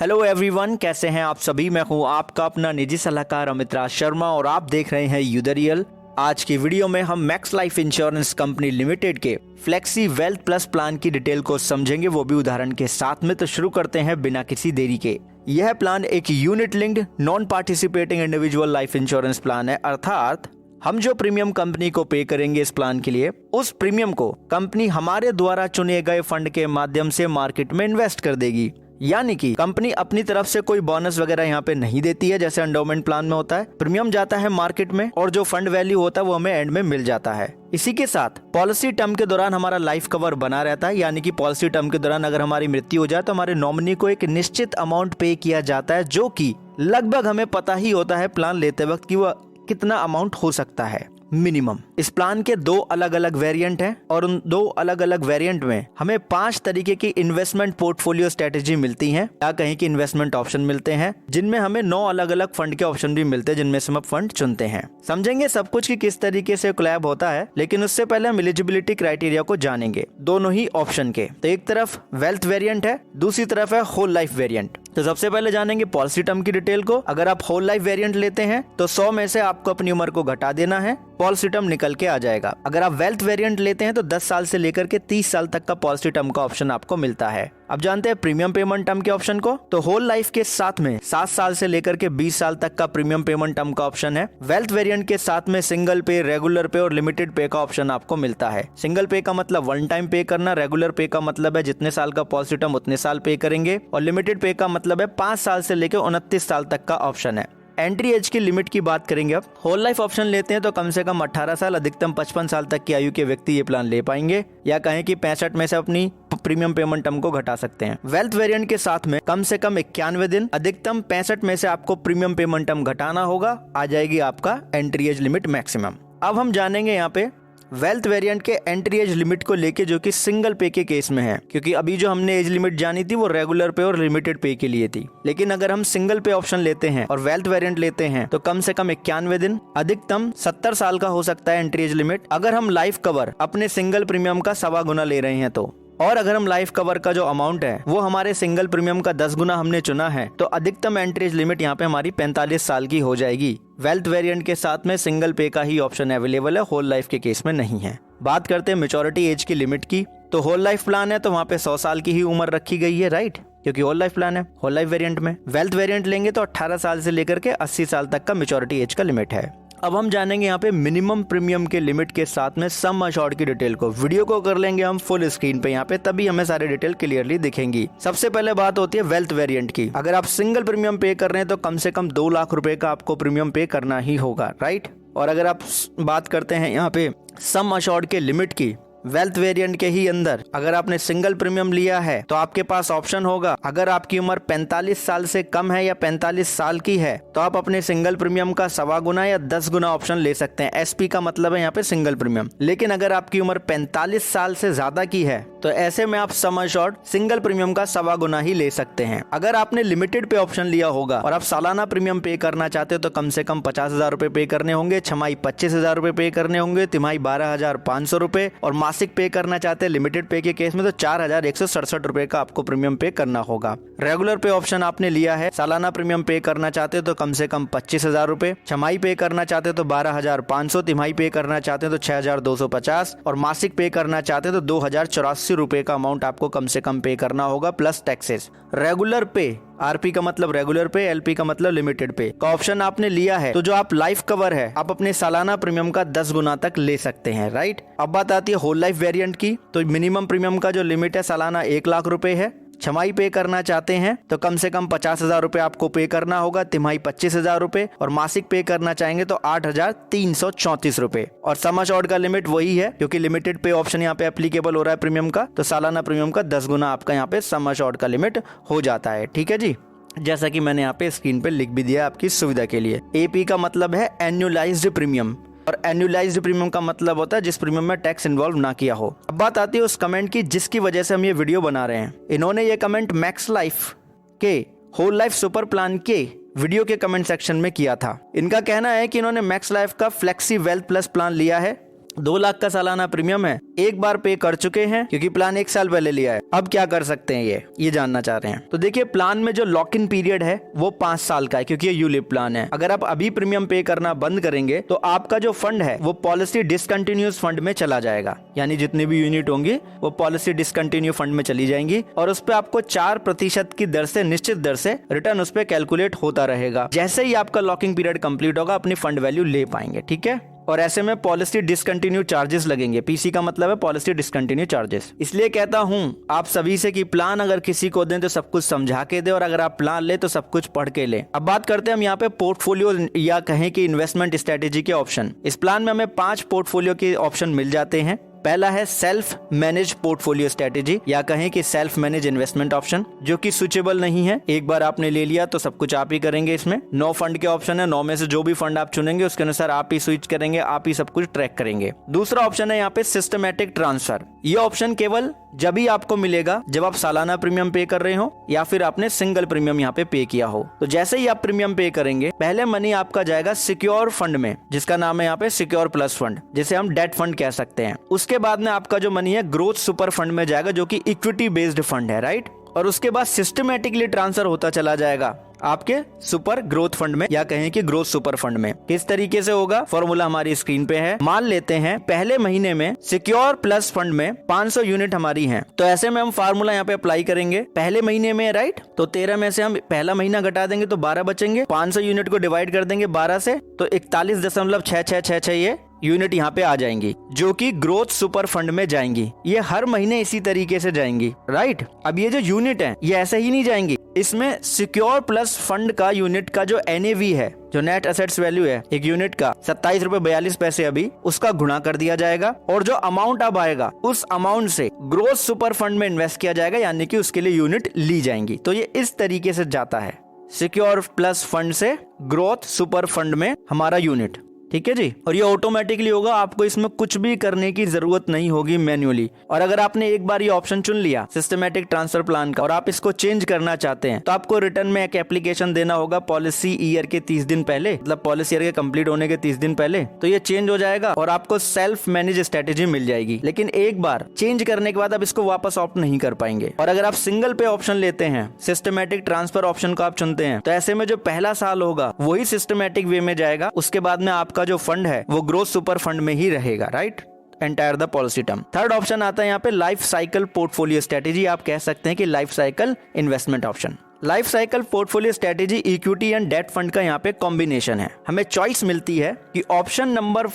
Hello everyone, कैसे हैं आप सभी। मैं हूं आपका अपना निजी सलाहकार अमित राज शर्मा और आप देख रहे हैं यू द रियल। आज की वीडियो में हम max life insurance company limited के फ्लेक्सी वेल्थ प्लस प्लान की डिटेल को समझेंगे, वो भी उदाहरण के साथ में। तो शुरू करते हैं बिना किसी देरी के। यह प्लान एक unit linked non participating individual life insurance plan है, अर्थात हम जो प्रीमियम कंपनी को पे करेंगे इस प्लान के लिए, उस प्रीमियम को कंपनी हमारे द्वारा चुने गए फंड के माध्यम से मार्केट में इन्वेस्ट कर देगी। यानी कि कंपनी अपनी तरफ से कोई बोनस वगैरह यहाँ पे नहीं देती है जैसे एंडोमेंट प्लान में होता है। प्रीमियम जाता है मार्केट में और जो फंड वैल्यू होता है वो हमें एंड में मिल जाता है। इसी के साथ पॉलिसी टर्म के दौरान हमारा लाइफ कवर बना रहता है, यानी कि पॉलिसी टर्म के दौरान अगर हमारी मृत्यु हो जाए तो हमारे नॉमिनी को एक निश्चित अमाउंट पे किया जाता है, जो कि लगभग हमें पता ही होता है प्लान लेते वक्त कि वह कितना अमाउंट हो सकता है मिनिमम। इस प्लान के दो अलग अलग वेरिएंट हैं और उन दो अलग अलग वेरिएंट में हमें 5 तरीके की इन्वेस्टमेंट पोर्टफोलियो स्ट्रेटेजी मिलती हैं, या कहीं की इन्वेस्टमेंट ऑप्शन मिलते हैं, जिनमें हमें 9 अलग अलग फंड के ऑप्शन भी मिलते हैं, जिनमें से हम फंड चुनते हैं। समझेंगे सब कुछ कि किस तरीके से कोलैब होता है, लेकिन उससे पहले हम एलिजिबिलिटी क्राइटेरिया को जानेंगे दोनों ही ऑप्शन के। तो एक तरफ वेल्थ वेरिएंट है, दूसरी तरफ है होल लाइफ वेरिएंट। तो सबसे पहले जानेंगे पॉलिसी टर्म की डिटेल को। अगर आप होल लाइफ वेरिएंट लेते हैं तो 100 में से आपको अपनी उम्र को घटा देना है, पॉलिसी टर्म निकल के आ जाएगा। अगर आप वेल्थ वेरिएंट लेते हैं तो 10 साल से लेकर के 30 साल तक का पॉलिसी टर्म का ऑप्शन आपको मिलता है। अब जानते हैं प्रीमियम पेमेंट टर्म के ऑप्शन को। तो होल लाइफ के साथ में 7 साल से लेकर के 20 साल तक का प्रीमियम पेमेंट टर्म का ऑप्शन है। वेल्थ वेरिएंट के साथ में सिंगल पे, रेगुलर पे और लिमिटेड पे का ऑप्शन आपको मिलता है। सिंगल पे का मतलब वन टाइम पे करना, रेगुलर पे का मतलब है जितने साल का पॉलिसी टर्म उतने साल पे करेंगे, और लिमिटेड पे का मतलब है 5 साल से लेकर 29 साल तक का ऑप्शन है। एंट्री एज की लिमिट की बात करेंगे। अब होल लाइफ ऑप्शन लेते हैं तो कम से कम 18 साल, अधिकतम 55 साल तक की आयु के व्यक्ति ये प्लान ले पाएंगे, या कहें कि 65 में से अपनी प्रीमियम पेमेंट टर्म को घटा सकते हैं। वेल्थ वेरिएंट के साथ में कम से कम 91 दिन, अधिकतम 65 में से आपको प्रीमियम पेमेंट टर्म घटाना होगा, आ जाएगी आपका एंट्री एज लिमिट मैक्सिमम। अब हम जानेंगे यहाँ पे वेल्थ वेरिएंट के एंट्री एज लिमिट को लेके, जो कि सिंगल पे के केस में है, क्योंकि अभी जो हमने एज लिमिट जानी थी वो रेगुलर पे और लिमिटेड पे के लिए थी। लेकिन अगर हम सिंगल पे ऑप्शन लेते हैं और वेल्थ वेरिएंट लेते हैं तो कम से कम 91 दिन, अधिकतम 70 साल का हो सकता है एंट्री एज लिमिट, अगर हम लाइफ कवर अपने सिंगल प्रीमियम का 1.25 गुना ले रहे हैं तो। और अगर हम लाइफ कवर का जो अमाउंट है वो हमारे सिंगल प्रीमियम का 10 गुना हमने चुना है तो अधिकतम एंट्री एज लिमिट यहाँ पे हमारी 45 साल की हो जाएगी। वेल्थ वेरिएंट के साथ में सिंगल पे का ही ऑप्शन अवेलेबल है, होल लाइफ के केस में नहीं है। बात करते हैं मैच्योरिटी एज की लिमिट की। तो होल लाइफ प्लान है तो वहाँ पे 100 साल की ही उम्र रखी गई है, राइट, क्योंकि होल लाइफ प्लान है होल लाइफ वेरिएंट में। वेल्थ वेरिएंट लेंगे तो 18 साल से लेकर के 80 साल तक का मैच्योरिटी एज का लिमिट है। अब हम जानेंगे यहाँ पे मिनिमम प्रीमियम के लिमिट के साथ में सम अश्योर्ड की डिटेल को। वीडियो को कर लेंगे हम फुल स्क्रीन पे यहाँ पे, तभी हमें सारी डिटेल क्लियरली दिखेंगी। सबसे पहले बात होती है वेल्थ वेरिएंट की। अगर आप सिंगल प्रीमियम पे कर रहे हैं तो कम से कम 2 लाख रुपए का आपको प्रीमियम पे करना ही होगा, राइट। और अगर आप बात करते हैं यहाँ पे सम अश्योर्ड के लिमिट की, वेल्थ वेरिएंट के ही अंदर अगर आपने सिंगल प्रीमियम लिया है तो आपके पास ऑप्शन होगा, अगर आपकी उम्र 45 साल से कम है या 45 साल की है तो आप अपने सिंगल प्रीमियम का 1.25 गुना या 10 गुना ऑप्शन ले सकते हैं। एसपी का मतलब है यहाँ पे सिंगल प्रीमियम। लेकिन अगर आपकी उम्र 45 साल से ज्यादा की है तो ऐसे में आप सम अश्योर्ड सिंगल प्रीमियम का 1.25 गुना ही ले सकते हैं। अगर आपने लिमिटेड पे ऑप्शन लिया होगा और आप सालाना प्रीमियम पे करना चाहते हो तो कम से कम 50,000 रुपए पे करने होंगे, छमाही 25,000 रुपए पे करने होंगे, तिमाही 12,500 रुपए, और मासिक पे करना चाहते हैं लिमिटेड पे के केस में तो 4,167 रुपए का आपको प्रीमियम पे करना होगा। रेगुलर पे ऑप्शन आपने लिया है, सालाना प्रीमियम पे करना चाहते हो तो कम से कम 25,000 रुपए, छमाही पे करना चाहते हो तो 12,500, तिमाही पे करना चाहते हो तो 6,250, और मासिक पे करना चाहते हो तो 2,084 रुपए का अमाउंट आपको कम से कम पे करना होगा प्लस टैक्सेस। रेगुलर पे, आरपी का मतलब रेगुलर पे, एलपी का मतलब लिमिटेड पे का ऑप्शन आपने लिया है तो जो आप लाइफ कवर है आप अपने सालाना प्रीमियम का 10 गुना तक ले सकते हैं, राइट। अब बात आती है होल लाइफ वेरिएंट की। तो मिनिमम प्रीमियम का जो लिमिट है सालाना 1 लाख रुपए है। छमाही पे करना चाहते हैं तो कम से कम 50,000 रुपए आपको पे करना होगा, तिमाही 25,000 रुपए, और मासिक पे करना चाहेंगे तो 8,334 रुपए। और सम अश्योर्ड का लिमिट वही है, क्योंकि लिमिटेड पे ऑप्शन यहाँ पे एप्लीकेबल हो रहा है प्रीमियम का, तो सालाना प्रीमियम का 10 गुना आपका यहाँ पे सम अश्योर्ड का लिमिट हो जाता है, ठीक है जी। जैसा कि मैंने यहाँ पे स्क्रीन पे लिख भी दिया आपकी सुविधा के लिए। एपी का मतलब है एन्युअलाइज्ड प्रीमियम, और एन्युअलाइज्ड प्रीमियम का मतलब होता है जिस प्रीमियम में टैक्स इन्वॉल्व ना किया हो। अब बात आती है उस कमेंट की जिसकी वजह से हम ये वीडियो बना रहे हैं। इन्होंने ये कमेंट मैक्स लाइफ के होल लाइफ सुपर प्लान के वीडियो के कमेंट सेक्शन में किया था। इनका कहना है कि इन्होंने मैक्स लाइफ का फ्लेक्सी वेल्थ प्लस प्लान लिया है 2 लाख का सालाना प्रीमियम है, एक बार पे कर चुके हैं क्योंकि प्लान 1 साल पहले लिया है, अब क्या कर सकते हैं ये जानना चाह रहे हैं। तो देखिए प्लान में जो लॉक इन पीरियड है वो 5 साल का है क्योंकि ये यूलिप प्लान है। अगर आप अभी प्रीमियम पे करना बंद करेंगे तो आपका जो फंड है वो पॉलिसी डिसकंटिन्यूस फंड में चला जाएगा, यानी जितनी भी यूनिट होंगी वो पॉलिसी डिसकंटिन्यू फंड में चली जाएंगी और उस पर आपको 4% की दर से, निश्चित दर से रिटर्न उस पर कैलकुलेट होता रहेगा। जैसे ही आपका लॉकिंग पीरियड कंप्लीट होगा अपनी फंड वैल्यू ले पाएंगे, ठीक है। और ऐसे में पॉलिसी डिसकंटिन्यू चार्जेस लगेंगे। पीसी का मतलब है पॉलिसी डिसकंटिन्यू चार्जेस। इसलिए कहता हूं आप सभी से कि प्लान अगर किसी को दें तो सब कुछ समझा के दे और अगर आप प्लान ले तो सब कुछ पढ़ के ले। अब बात करते हैं हम यहाँ पे पोर्टफोलियो या कहें कि इन्वेस्टमेंट स्ट्रेटेजी के ऑप्शन। इस प्लान में हमें 5 पोर्टफोलियो के ऑप्शन मिल जाते हैं। पहला है सेल्फ मैनेज पोर्टफोलियो स्ट्रेटेजी या कहें कि सेल्फ मैनेज इन्वेस्टमेंट ऑप्शन, जो कि स्विचेबल नहीं है। एक बार आपने ले लिया तो सब कुछ आप ही करेंगे। इसमें 9 फंड के ऑप्शन है, 9 में से जो भी फंड आप चुनेंगे उसके अनुसार आप ही स्विच करेंगे, आप ही सब कुछ ट्रैक करेंगे। दूसरा ऑप्शन है यहाँ पे सिस्टमैटिक ट्रांसफर। ये ऑप्शन केवल जब ही आपको मिलेगा जब आप सालाना प्रीमियम पे कर रहे हो या फिर आपने सिंगल प्रीमियम यहाँ पे पे किया हो। तो जैसे ही आप प्रीमियम पे करेंगे पहले मनी आपका जाएगा सिक्योर फंड में, जिसका नाम है यहाँ पे सिक्योर प्लस फंड, जिसे हम डेट फंड कह सकते हैं। उसके बाद में आपका जो मनी है ग्रोथ सुपर फंड में जाएगा, जो कि इक्विटी बेस्ड फंड है, राइट। और उसके बाद सिस्टमैटिकली ट्रांसफर होता चला जाएगा आपके सुपर ग्रोथ फंड में या कहें कि ग्रोथ सुपर फंड में। किस तरीके से होगा, फॉर्मूला हमारी स्क्रीन पे है। मान लेते हैं पहले महीने में सिक्योर प्लस फंड में 500 यूनिट हमारी हैं, तो ऐसे में हम फार्मूला यहाँ पे अप्लाई करेंगे पहले महीने में, राइट। तो 13 में से हम पहला महीना घटा देंगे तो 12 बचेंगे। 500 यूनिट को डिवाइड कर देंगे 12 से तो 41.6666 ये यूनिट यहाँ पे आ जाएंगी, जो कि ग्रोथ सुपर फंड में जाएंगी। ये हर महीने इसी तरीके से जाएंगी, राइट। अब ये जो यूनिट है ये ऐसे ही नहीं जाएंगी, इसमें सिक्योर प्लस फंड का यूनिट का जो NAV है, जो नेट एसेट्स वैल्यू है एक यूनिट का 27.42 अभी, उसका गुणा कर दिया जाएगा और जो अमाउंट अब आएगा उस अमाउंट से ग्रोथ सुपर फंड में इन्वेस्ट किया जाएगा, यानी कि उसके लिए यूनिट ली जाएंगी। तो ये इस तरीके से जाता है, सिक्योर प्लस फंड से ग्रोथ सुपर फंड में हमारा यूनिट, ठीक है जी। और ये ऑटोमेटिकली होगा, आपको इसमें कुछ भी करने की जरूरत नहीं होगी मैन्युअली। और अगर आपने एक बार ये ऑप्शन चुन लिया सिस्टमैटिक ट्रांसफर प्लान का और आप इसको चेंज करना चाहते हैं तो आपको रिटर्न में एक एप्लीकेशन देना होगा पॉलिसी ईयर के 30 दिन पहले, मतलब पॉलिसी ईयर के कंप्लीट होने के 30 दिन पहले। तो ये चेंज हो जाएगा और आपको सेल्फ मैनेज स्ट्रेटेजी मिल जाएगी। लेकिन एक बार चेंज करने के बाद आप इसको वापस ऑप्ट नहीं कर पाएंगे। और अगर आप सिंगल पे ऑप्शन लेते हैं, सिस्टमैटिक ट्रांसफर ऑप्शन को आप चुनते हैं, तो ऐसे में जो पहला साल होगा वही सिस्टमैटिक वे में जाएगा। उसके बाद में आपका जो फंड है वो ग्रोथ सुपर फंड में ही रहेगा, right, entire the policy term. Third option आता है यहाँ पे लाइफ साइकिल पोर्टफोलियो स्ट्रेटेजी, आप कह सकते हैं कि life cycle investment option. Life cycle portfolio strategy equity and debt fund का यहाँ पे कॉम्बिनेशन है। हमें चॉइस मिलती है कि ऑप्शन नंबर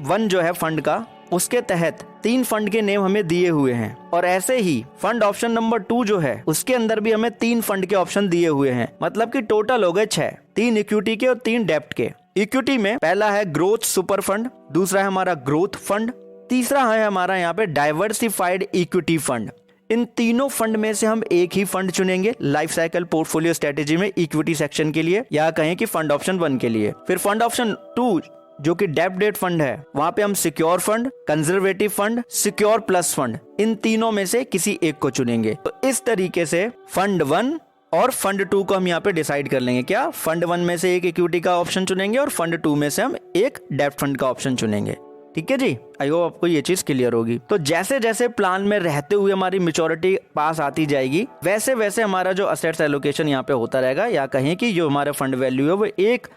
1 जो है फंड का, उसके तहत 3 फंड के नेम हमें दिए हुए हैं और ऐसे ही फंड ऑप्शन नंबर 2 जो है उसके अंदर भी हमें 3 फंड के ऑप्शन दिए हुए हैं, मतलब कि टोटल हो गए 6, 3 इक्विटी के और 3 डेप्ट के। इक्विटी में पहला है ग्रोथ सुपर फंड, दूसरा है हमारा ग्रोथ फंड, तीसरा है हमारा यहाँ पे डाइवर्सिफाइड इक्विटी फंड। इन तीनों फंड में से हम एक ही फंड चुनेंगे लाइफ साइकिल पोर्टफोलियो स्ट्रेटेजी में इक्विटी सेक्शन के लिए, या कहें कि फंड ऑप्शन 1 के लिए। फिर फंड ऑप्शन 2 जो कि डेट फंड है, वहां पे हम secure fund, conservative fund, secure plus fund, इन तीनों में से किसी एक को चुनेंगे। तो इस तरीके से फंड 1 और फंड 2 को हम यहाँ पे डिसाइड कर लेंगे। क्या, फंड 1 में से एक इक्विटी का ऑप्शन चुनेंगे और फंड 2 में से हम एक डेट फंड का ऑप्शन चुनेंगे। ठीक है जी, आई होप आपको ये चीज क्लियर होगी। तो जैसे जैसे प्लान में रहते हुए हमारी मैच्योरिटी पास आती जाएगी, वैसे वैसे हमारा जो असेट्स एलोकेशन यहाँ पे होता रहेगा, या कहें कि जो हमारा फंड वैल्यू है वो एक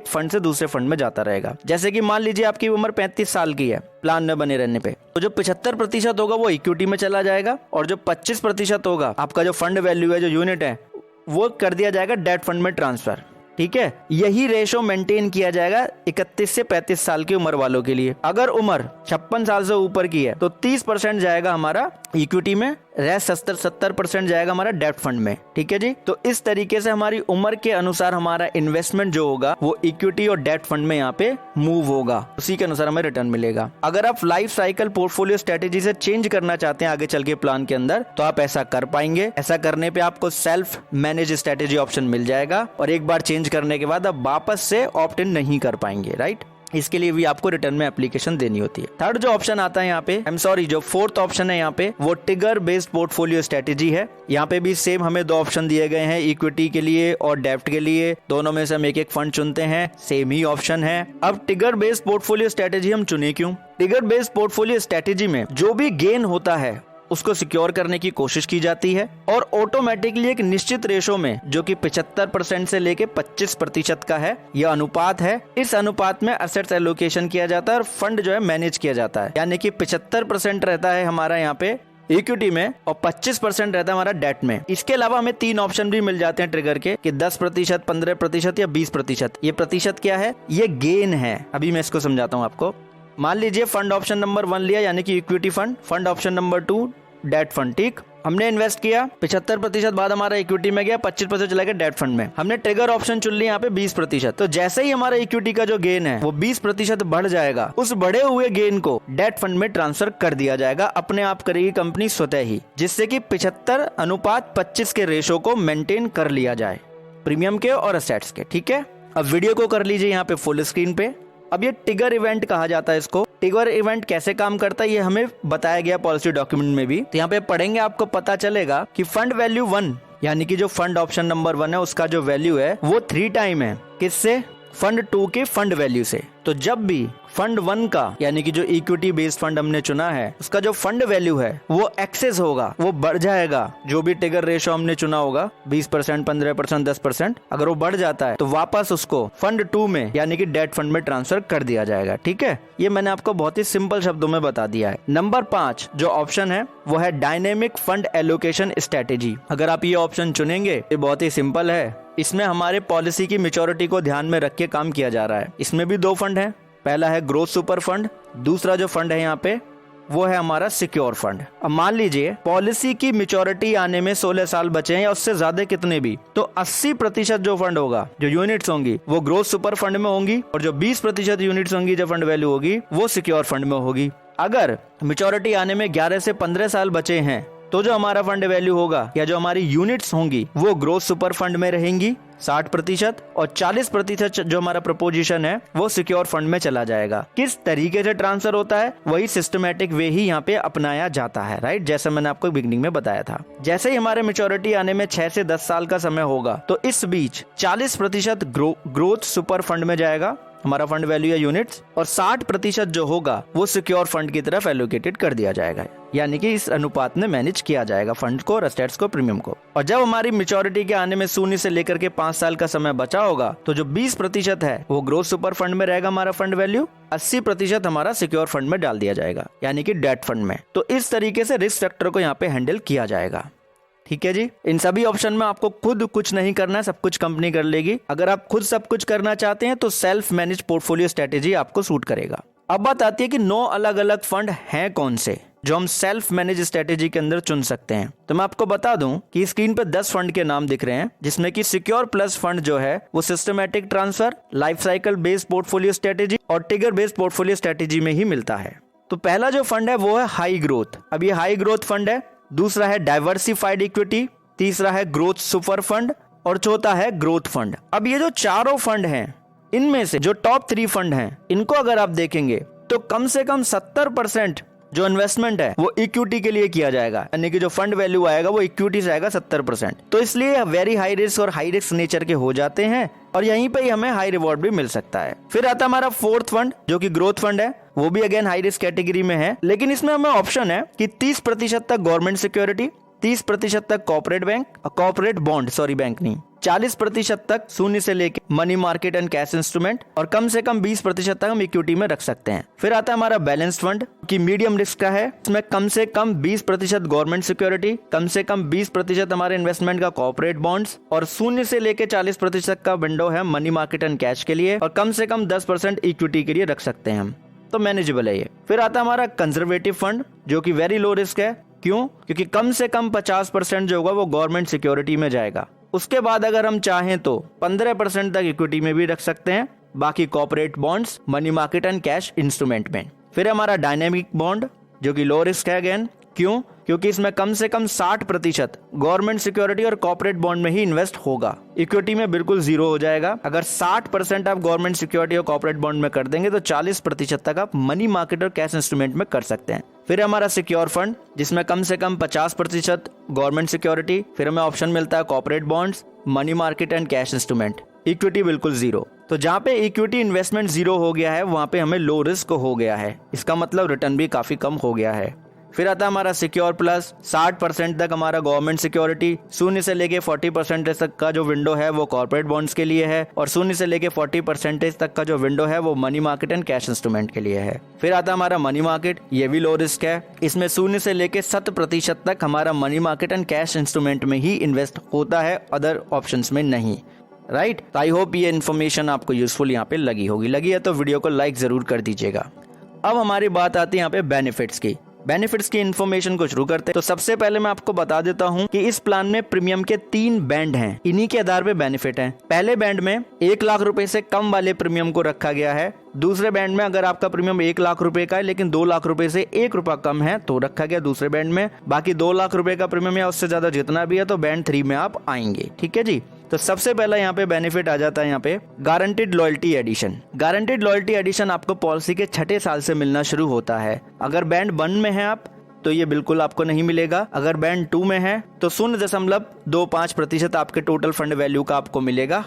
फंड से दूसरे फंड में जाता रहेगा। जैसे कि मान लीजिए आपकी उम्र 35 साल की है प्लान में बने रहने पे, तो जो 75% होगा वो इक्विटी में चला जाएगा और जो 25% होगा आपका जो फंड वैल्यू है, जो यूनिट है, वो कर दिया जाएगा डेट फंड में ट्रांसफर। ठीक है, यही रेशो मेंटेन किया जाएगा 31 से 35 साल की उम्र वालों के लिए। अगर उम्र 56 साल से ऊपर की है तो 30% जाएगा हमारा इक्विटी में, रेस्ट 70% जाएगा हमारा डेट फंड में। ठीक है जी, तो इस तरीके से हमारी उम्र के अनुसार हमारा इन्वेस्टमेंट जो होगा वो इक्विटी और डेट फंड में यहाँ पे मूव होगा, उसी के अनुसार हमें रिटर्न मिलेगा। अगर आप लाइफ साइकिल पोर्टफोलियो स्ट्रेटेजी से चेंज करना चाहते हैं आगे चल के प्लान के अंदर, तो आप ऐसा कर पाएंगे। ऐसा करने पे आपको सेल्फ मैनेज स्ट्रेटेजी ऑप्शन मिल जाएगा और एक बार चेंज करने के बाद आप वापस से ऑप्ट इन नहीं कर पाएंगे, राइट। इसके लिए भी आपको रिटर्न में एप्लीकेशन देनी होती है। थर्ड जो ऑप्शन आता है यहाँ पे, जो फोर्थ ऑप्शन है यहाँ पे, वो ट्रिगर बेस्ड पोर्टफोलियो स्ट्रेटेजी है। यहाँ पे भी सेम हमें दो ऑप्शन दिए गए हैं, इक्विटी के लिए और डेब्ट के लिए। दोनों में से हम एक एक फंड चुनते हैं, सेम ही ऑप्शन है। अब ट्रिगर बेस्ड पोर्टफोलियो स्ट्रेटेजी हम चुने क्यों? ट्रिगर बेस्ड पोर्टफोलियो स्ट्रेटेजी में जो भी गेन होता है उसको सिक्योर करने की कोशिश की जाती है और ऑटोमेटिकली एक निश्चित रेशो में, जो कि 75% से लेके 25% का है, यह अनुपात है, इस अनुपात में असेट्स एलोकेशन किया जाता है और फंड जो है मैनेज किया जाता है। यानी कि 75% रहता है हमारा यहाँ पे इक्विटी में और 25% रहता है हमारा डेट में। इसके अलावा हमें 3 ऑप्शन भी मिल जाते हैं ट्रिगर के, कि 10%, 15% या 20%। ये प्रतिशत क्या है? ये गेन है। अभी मैं इसको समझाता हूँ आपको। मान लीजिए फंड ऑप्शन नंबर 1 लिया, यानी कि equity fund, fund option number 2 debt fund. ठीक, हमने इन्वेस्ट किया, 75% बाद हमारा इक्विटी में गया, 25% चला गया डेट फंड में। हमने ट्रिगर ऑप्शन चुन लिया यहाँ पे 20%। तो जैसे ही हमारा इक्विटी का जो गेन है वो 20% बढ़ जाएगा, उस बढ़े हुए गेन को डेट फंड में ट्रांसफर कर दिया जाएगा, अपने आप करेगी कंपनी स्वतः ही, जिससे कि 75:25 के रेशो को मेंटेन कर लिया जाए, प्रीमियम के और असेट्स के। ठीक है, अब वीडियो को कर लीजिए यहाँ पे फुल स्क्रीन पे। अब ये ट्रिगर इवेंट कहा जाता है इसको। ट्रिगर इवेंट कैसे काम करता है ये हमें बताया गया पॉलिसी डॉक्यूमेंट में भी। तो यहाँ पे पढ़ेंगे आपको पता चलेगा कि फंड वैल्यू 1, यानी कि जो फंड ऑप्शन नंबर 1 है उसका जो वैल्यू है वो 3 टाइम है। किससे? फंड 2 के फंड वैल्यू से। तो जब भी फंड 1 का, यानी कि जो इक्विटी बेस्ड फंड हमने चुना है, उसका जो फंड वैल्यू है वो एक्सेस होगा, वो बढ़ जाएगा, जो भी ट्रिगर रेशो हमने चुना होगा 20%, 15%, 10%, अगर वो बढ़ जाता है तो वापस उसको फंड 2 में, यानी कि डेट फंड में ट्रांसफर कर दिया जाएगा। ठीक है, ये मैंने आपको बहुत ही सिंपल शब्दों में बता दिया है। नंबर 5 जो ऑप्शन है वो है डायनेमिक फंड एलोकेशन स्ट्रेटेजी। अगर आप ये ऑप्शन चुनेंगे, ये बहुत ही सिंपल है। इसमें हमारे पॉलिसी की मैच्योरिटी को ध्यान में रख के काम किया जा रहा है। इसमें भी 2 फंड हैं, पहला है ग्रोथ सुपर फंड, दूसरा जो फंड है यहाँ पे वो है हमारा सिक्योर फंड। अब मान लीजिए पॉलिसी की मैच्योरिटी आने में 16 साल बचे हैं या उससे ज्यादा कितने भी, तो 80% जो फंड होगा, जो यूनिट्स होंगी, वो ग्रोथ सुपर फंड में होंगी और जो 20% यूनिट्स होंगी, जो फंड वैल्यू होगी, वो सिक्योर फंड में होगी। अगर मैच्योरिटी आने में 11 से 15 साल बचे हैं तो जो हमारा फंड वैल्यू होगा या जो हमारी यूनिट्स होंगी वो ग्रोथ सुपर फंड में रहेंगी 60% और 40% जो हमारा प्रपोजिशन है वो सिक्योर फंड में चला जाएगा। किस तरीके से ट्रांसफर होता है वही सिस्टमैटिक वे ही यहाँ पे अपनाया जाता है, राइट, जैसा मैंने आपको बिगनिंग में बताया था। जैसे ही हमारे मैच्योरिटी आने में 6 से 10 साल का समय होगा तो इस बीच 40% ग्रोथ सुपर फंड में जाएगा हमारा फंड वैल्यू या यूनिट्स, और 60% जो होगा वो सिक्योर फंड की तरफ एलोकेटेड कर दिया जाएगा, यानी कि इस अनुपात में मैनेज किया जाएगा फंड को, एसेट्स को, प्रीमियम को। और जब हमारी मैच्योरिटी के आने में 0 से लेकर के 5 साल का समय बचा होगा तो जो 20% है वो ग्रोथ सुपर फंड में रहेगा हमारा फंड वैल्यू, 80% हमारा सिक्योर फंड में डाल दिया जाएगा, यानी कि डेट फंड में। तो इस तरीके से रिस्क फैक्टर को यहाँ पे हैंडल किया जाएगा। ठीक है जी, इन सभी ऑप्शन में आपको खुद कुछ नहीं करना है, सब कुछ कंपनी कर लेगी। अगर आप खुद सब कुछ करना चाहते हैं तो सेल्फ मैनेज पोर्टफोलियो स्ट्रेटेजी आपको सूट करेगा। अब बात आती है कि 9 अलग अलग फंड हैं कौन से जो हम सेल्फ मैनेज स्ट्रेटेजी के अंदर चुन सकते हैं। तो मैं आपको बता दूं कि स्क्रीन पे 10 फंड के नाम दिख रहे हैं, जिसमें कि सिक्योर प्लस फंड जो है वो systematic transfer, life cycle based portfolio strategy और ट्रिगर बेस्ड पोर्टफोलियो स्ट्रेटेजी में ही मिलता है। तो पहला जो फंड है वो है हाई ग्रोथ। अब ये हाई ग्रोथ फंड है, दूसरा है डाइवर्सिफाइड इक्विटी, तीसरा है ग्रोथ सुपर फंड और चौथा है ग्रोथ फंड। अब ये जो चारों फंड हैं, इनमें से जो टॉप 3 फंड हैं, इनको अगर आप देखेंगे तो कम से कम 70% जो इन्वेस्टमेंट है वो इक्विटी के लिए किया जाएगा, यानी कि जो फंड वैल्यू आएगा वो इक्विटी से आएगा 70%। तो इसलिए वेरी हाई रिस्क और हाई रिस्क नेचर के हो जाते हैं और यहीं पे ही हमें हाई रिवॉर्ड भी मिल सकता है। फिर आता है हमारा 4th फंड जो कि ग्रोथ फंड है, वो भी अगेन हाई रिस्क कैटेगरी में है, लेकिन इसमें हमें ऑप्शन है कि 30% तक गवर्नमेंट सिक्योरिटी, 30% तक corporate bank, corporate bond, sorry bank नहीं, 40% तक 0 से लेके money market and cash instrument और कम से कम 20% तक हम इक्विटी में रख सकते हैं। फिर आता है हमारा बैलेंस्ड फंड की मीडियम रिस्क का है, इसमें कम से कम 20% गवर्नमेंट सिक्योरिटी, कम से कम 20% हमारे इन्वेस्टमेंट का कॉर्पोरेट बॉन्ड्स और 0 से लेके 40% का विंडो है मनी मार्केट एंड कैश के लिए और कम से कम 10% इक्विटी के लिए रख सकते हैं हम, तो मैनेजेबल है ये। फिर आता है हमारा कंजर्वेटिव फंड जो कि वेरी लो रिस्क है, क्यों? क्योंकि कम से कम 50% जो होगा वो गवर्नमेंट सिक्योरिटी में जाएगा। उसके बाद अगर हम चाहें तो 15% तक इक्विटी में भी रख सकते हैं, बाकी corporate bonds, money market and cash instrument में। फिर हमारा डायनेमिक बॉन्ड जो कि लो रिस्क है अगेन, क्यों? क्योंकि इसमें कम से कम 60% गवर्नमेंट सिक्योरिटी और कॉर्पोरेट बॉन्ड में ही इन्वेस्ट होगा। इक्विटी में बिल्कुल जीरो हो जाएगा। अगर 60% आप गवर्नमेंट सिक्योरिटी और कॉर्पोरेट बॉन्ड में कर देंगे तो 40% तक आप मनी मार्केट और कैश इंस्ट्रूमेंट में कर सकते हैं। फिर हमारा सिक्योर फंड, जिसमें कम से कम 50% गवर्नमेंट सिक्योरिटी, फिर हमें ऑप्शन मिलता है corporate bonds, money market and cash instrument. Equity बिल्कुल जीरो। तो जहाँ पे इक्विटी इन्वेस्टमेंट जीरो हो गया है वहां पे हमें लो रिस्क हो गया है, इसका मतलब रिटर्न भी काफी कम हो गया है। फिर आता है हमारा सिक्योर प्लस, 60% तक हमारा गवर्नमेंट सिक्योरिटी, 0 से लेके 40% तक का जो विंडो है वो कॉर्पोरेट बॉन्ड्स के लिए है, और 0 से लेके 40% तक का जो विंडो है वो money market and cash instrument के लिए है। फिर आता है हमारा मनी मार्केट, ये भी लो रिस्क है। इसमें 0 से लेके 7% तक हमारा money market and cash instrument में ही इन्वेस्ट होता है, अदर ऑप्शंस में नहीं। राइट, तो आई होप ये इन्फॉर्मेशन आपको यूजफुल यहाँ पे लगी होगी। लगी है तो वीडियो को लाइक जरूर कर दीजिएगा। अब हमारी बात आती है यहाँ पे बेनिफिट्स की। बेनिफिट्स की इन्फॉर्मेशन को शुरू करते हैं। तो सबसे पहले मैं आपको बता देता हूं कि इस प्लान में प्रीमियम के 3 बैंड हैं, इन्हीं के आधार पे बेनिफिट हैं। पहले बैंड में 1 लाख रुपए से कम वाले प्रीमियम को रखा गया है। दूसरे बैंड में अगर आपका प्रीमियम 1 लाख रुपए का है लेकिन 2 लाख रुपए से 1 रुपया कम है तो रखा गया दूसरे बैंड में। बाकी 2 लाख रुपए का प्रीमियम या उससे ज्यादा जितना भी है तो बैंड 3 में आप आएंगे। ठीक है जी। तो सबसे पहला यहाँ पे बेनिफिट आ जाता है यहाँ पे guaranteed loyalty addition. Guaranteed loyalty addition आपको पॉलिसी के 6ठे साल से मिलना शुरू होता है। अगर बैंड 1 में है आप तो ये बिल्कुल आपको नहीं मिलेगा। अगर बैंड 2 में है तो 0.25% आपके टोटल फंड वैल्यू का आपको मिलेगा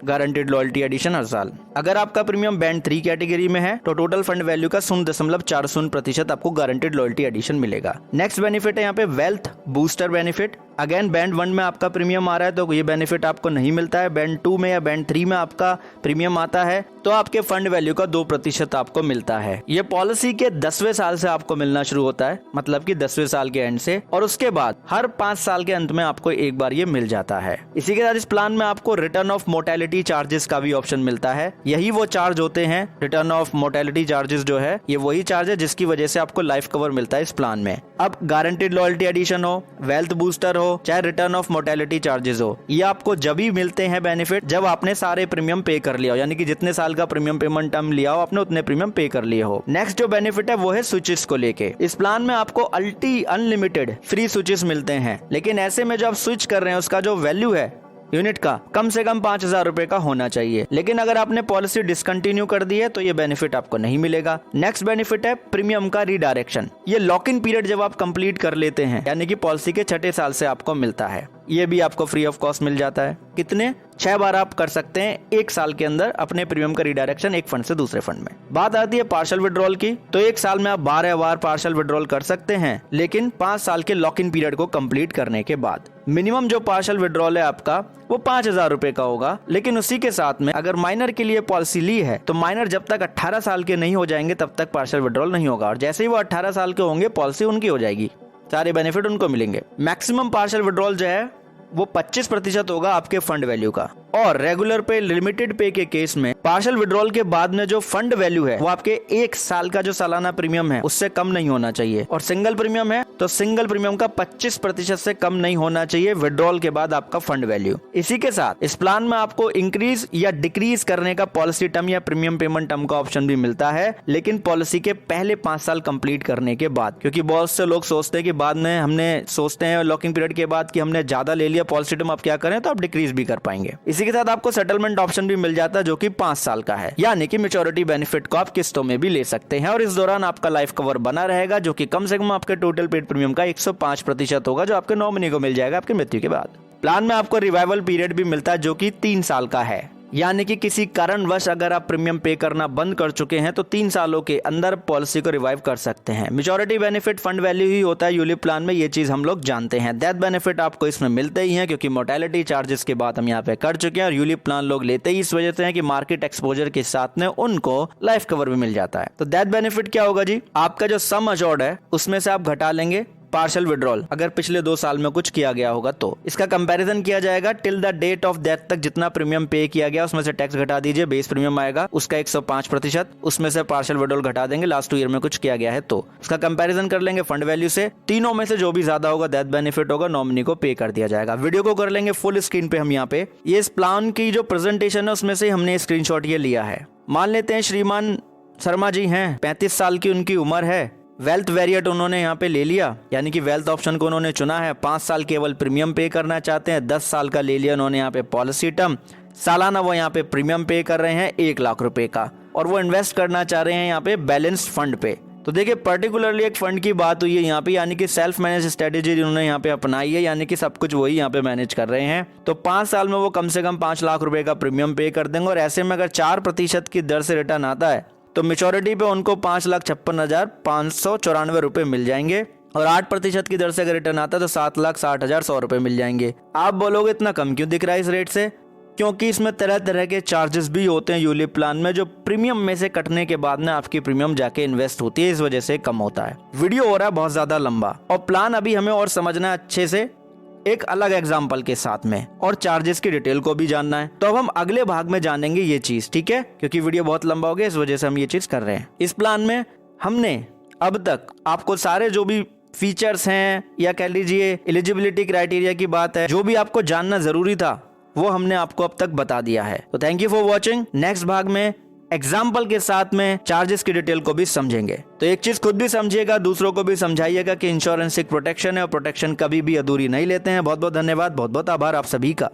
गारंटेड लॉयल्टी एडिशन हर साल। अगर आपका प्रीमियम बैंड 3 कैटेगरी में है तो टोटल फंड वैल्यू का 0.40% आपको गारंटेड लॉयल्टी एडिशन मिलेगा। नेक्स्ट बेनिफिट है यहाँ पे wealth booster benefit. Again band 1 में आपका प्रीमियम आ रहा है तो ये बेनिफिट आपको नहीं मिलता है। बैंड 2 में या बैंड 3 में आपका प्रीमियम आता है तो आपके फंड वैल्यू का 2% आपको मिलता है। ये पॉलिसी के 10वें साल से आपको मिलना शुरू होता है, मतलब कि 10वें साल के एंड से, और उसके बाद हर 5 साल के अंत में आपको एक बार ये मिल जाता है। इसी के साथ इस प्लान में आपको रिटर्न ऑफ मोर्टेलिटी चार्जेस का भी ऑप्शन मिलता है। यही वो चार्ज होते हैं, रिटर्न ऑफ मोर्टेलिटी चार्जेस जो है ये वही चार्ज है जिसकी वजह से आपको लाइफ कवर मिलता है इस प्लान में। अब गारंटेड लॉयल्टी एडिशन हो, वेल्थ बूस्टर हो, चाहे रिटर्न ऑफ मोर्टेलिटी चार्जेस हो, ये आपको जब ही मिलते हैं बेनिफिट जब आपने सारे प्रीमियम पे कर लिया हो, यानी कि जितने साल का प्रीमियम पेमेंट टर्म लिया हो आपने उतने प्रीमियम पे कर लिए हो। नेक्स्ट जो बेनिफिट है वो है स्विचेस को लेके। इस प्लान में आपको अनलिमिटेड फ्री स्विचेस मिलते हैं, लेकिन ऐसे में जो आप स्विच कर रहे हैं उसका जो वैल्यू है यूनिट का कम से कम 5,000 रुपए का होना चाहिए। लेकिन अगर आपने पॉलिसी डिसकंटिन्यू कर दी है तो ये बेनिफिट आपको नहीं मिलेगा। नेक्स्ट बेनिफिट है प्रीमियम का रिडायरेक्शन। ये लॉक इन पीरियड जब आप कंप्लीट कर लेते हैं, यानी कि पॉलिसी के 6ठे साल से आपको मिलता है, ये भी आपको फ्री ऑफ कॉस्ट मिल जाता है। कितने? 6 बार आप कर सकते हैं 1 साल के अंदर अपने प्रीमियम का रिडायरेक्शन एक फंड से दूसरे फंड में। बात आती है पार्शियल विड्रॉल की, तो 1 साल में आप 12 बार पार्शियल विड्रॉल कर सकते हैं, लेकिन 5 साल के लॉक इन पीरियड को कंप्लीट करने के बाद। मिनिमम जो पार्शियल विड्रॉल है आपका वो 5,000 रुपए का होगा, लेकिन उसी के साथ में अगर माइनर के लिए पॉलिसी ली है तो माइनर जब तक 18 साल के नहीं हो जाएंगे तब तक पार्शियल विड्रॉल नहीं होगा, और जैसे ही वो 18 साल के होंगे पॉलिसी उनकी हो जाएगी, सारे बेनिफिट उनको मिलेंगे। मैक्सिमम पार्शियल विड्रॉल जो है वो 25% होगा आपके फंड वैल्यू का, और रेगुलर पे लिमिटेड पे के केस में पार्शियल विड्रॉल के बाद में जो फंड वैल्यू है वो आपके 1 साल का जो सालाना प्रीमियम है उससे कम नहीं होना चाहिए, और सिंगल प्रीमियम है तो सिंगल प्रीमियम का 25% से कम नहीं होना चाहिए विड्रॉल के बाद आपका फंड वैल्यू। इसी के साथ इस प्लान में आपको इंक्रीज या डिक्रीज करने का पॉलिसी टर्म या प्रीमियम पेमेंट टर्म का ऑप्शन भी मिलता है, लेकिन पॉलिसी के पहले 5 साल कंप्लीट करने के बाद। क्योंकि बहुत से लोग सोचते हैं कि बाद में हमने सोचते हैं लॉकिंग पीरियड के बाद कि हमने ज्यादा ले लिया पॉलिसी टर्म, आप क्या करें, तो आप डिक्रीज भी कर पाएंगे। इसी के साथ आपको सेटलमेंट ऑप्शन भी मिल जाता है जो कि 5 साल का है, यानी कि मैच्योरिटी बेनिफिट को आप किस्तों में भी ले सकते हैं, और इस दौरान आपका लाइफ कवर बना रहेगा जो कि कम से कम आपके टोटल पेड प्रीमियम का 105% होगा, जो आपके नॉमिनी को मिल जाएगा आपकी मृत्यु के बाद। प्लान में आपको रिवाइवल पीरियड भी मिलता है जो कि 3 साल का है, यानी कि किसी कारणवश अगर आप प्रीमियम पे करना बंद कर चुके हैं तो 3 सालों के अंदर पॉलिसी को रिवाइव कर सकते हैं। मैच्योरिटी बेनिफिट फंड वैल्यू ही होता है यूलिप प्लान में, ये चीज हम लोग जानते हैं। डेथ बेनिफिट आपको इसमें मिलते ही हैं क्योंकि मोर्टेलिटी चार्जेस के बाद हम यहाँ पे कर चुके हैं, और यूलिप प्लान लोग लेते ही इस वजह से है कि मार्केट एक्सपोजर के साथ में उनको लाइफ कवर भी मिल जाता है। तो डेथ बेनिफिट क्या होगा जी, आपका जो सम अश्योर्ड है उसमें से आप घटा लेंगे पार्शियल विड्रॉल, अगर पिछले 2 साल में कुछ किया गया होगा तो इसका कंपैरिजन किया जाएगा till the date of death तक जितना प्रीमियम पे किया गया उसमें से टैक्स घटा दीजिए, बेस प्रीमियम आएगा उसका 105%, उसमें से पार्शियल विड्रॉल घटा देंगे लास्ट 2 ईयर में कुछ किया गया है तो उसका कंपैरिजन कर लेंगे फंड वैल्यू से, तीनों में से जो भी ज्यादा होगा डेथ बेनिफिट होगा, नॉमिनी को पे कर दिया जाएगा। वीडियो को कर लेंगे फुल स्क्रीन पे हम यहाँ पे, ये इस प्लान की जो प्रेजेंटेशन है उसमें से हमने स्क्रीनशॉट ये लिया है। मान लेते हैं श्रीमान शर्मा जी हैं, 35 साल की उनकी उम्र है, वेल्थ वेरिएट उन्होंने यहाँ पे ले लिया, यानी कि वेल्थ ऑप्शन को उन्होंने चुना है। 5 साल केवल प्रीमियम पे करना चाहते हैं। 10 साल का ले लिया उन्होंने यहाँ पे पॉलिसी टर्म। सालाना वो यहाँ पे प्रीमियम पे कर रहे हैं 1 लाख रुपए का, और वो इन्वेस्ट करना चाह रहे हैं यहाँ पे बैलेंस फंड पे। तो देखिए पर्टिकुलरली एक फंड की बात हुई है यहाँ पे, यानी कि सेल्फ मैनेज स्ट्रेटेजी जिन्होंने यहाँ पे अपनाई है, यानी कि सब कुछ वही यहाँ पे मैनेज कर रहे हैं। तो 5 साल में वो कम से कम 5 लाख रुपए का प्रीमियम पे कर देंगे, और ऐसे में अगर 4% की दर से रिटर्न आता है तो मेच्योरिटी पे उनको 5,56,594 रुपए मिल जाएंगे, और 8% की दर से अगर रिटर्न आता है तो 7,60,100 रुपए मिल जाएंगे। आप बोलोगे इतना कम क्यों दिख रहा है इस रेट से? क्योंकि इसमें तरह तरह के चार्जेस भी होते हैं यूलिप प्लान में, जो प्रीमियम में से कटने के बाद में आपकी प्रीमियम जाके इन्वेस्ट होती है, इस वजह से कम होता है। वीडियो हो रहा है बहुत ज्यादा लंबा, और प्लान अभी हमें और समझना है अच्छे से एक अलग एग्जाम्पल के साथ में, और चार्जेस की डिटेल को भी जानना है। तो अब हम अगले भाग में जानेंगे ये चीज, ठीक है? क्योंकि वीडियो बहुत लंबा हो गया, इस वजह से हम ये चीज कर रहे हैं। इस प्लान में हमने अब तक आपको सारे जो भी फीचर्स हैं, या कह लीजिए एलिजिबिलिटी क्राइटेरिया की बात है, जो भी आपको जानना जरूरी था वो हमने आपको अब तक बता दिया है। तो thank you for watching. Next भाग में एग्जाम्पल के साथ में चार्जेस की डिटेल को भी समझेंगे। तो एक चीज खुद भी समझिएगा, दूसरों को भी समझाइएगा कि इंश्योरेंस एक प्रोटेक्शन है, और प्रोटेक्शन कभी भी अधूरी नहीं लेते हैं। बहुत बहुत धन्यवाद, बहुत बहुत आभार आप सभी का।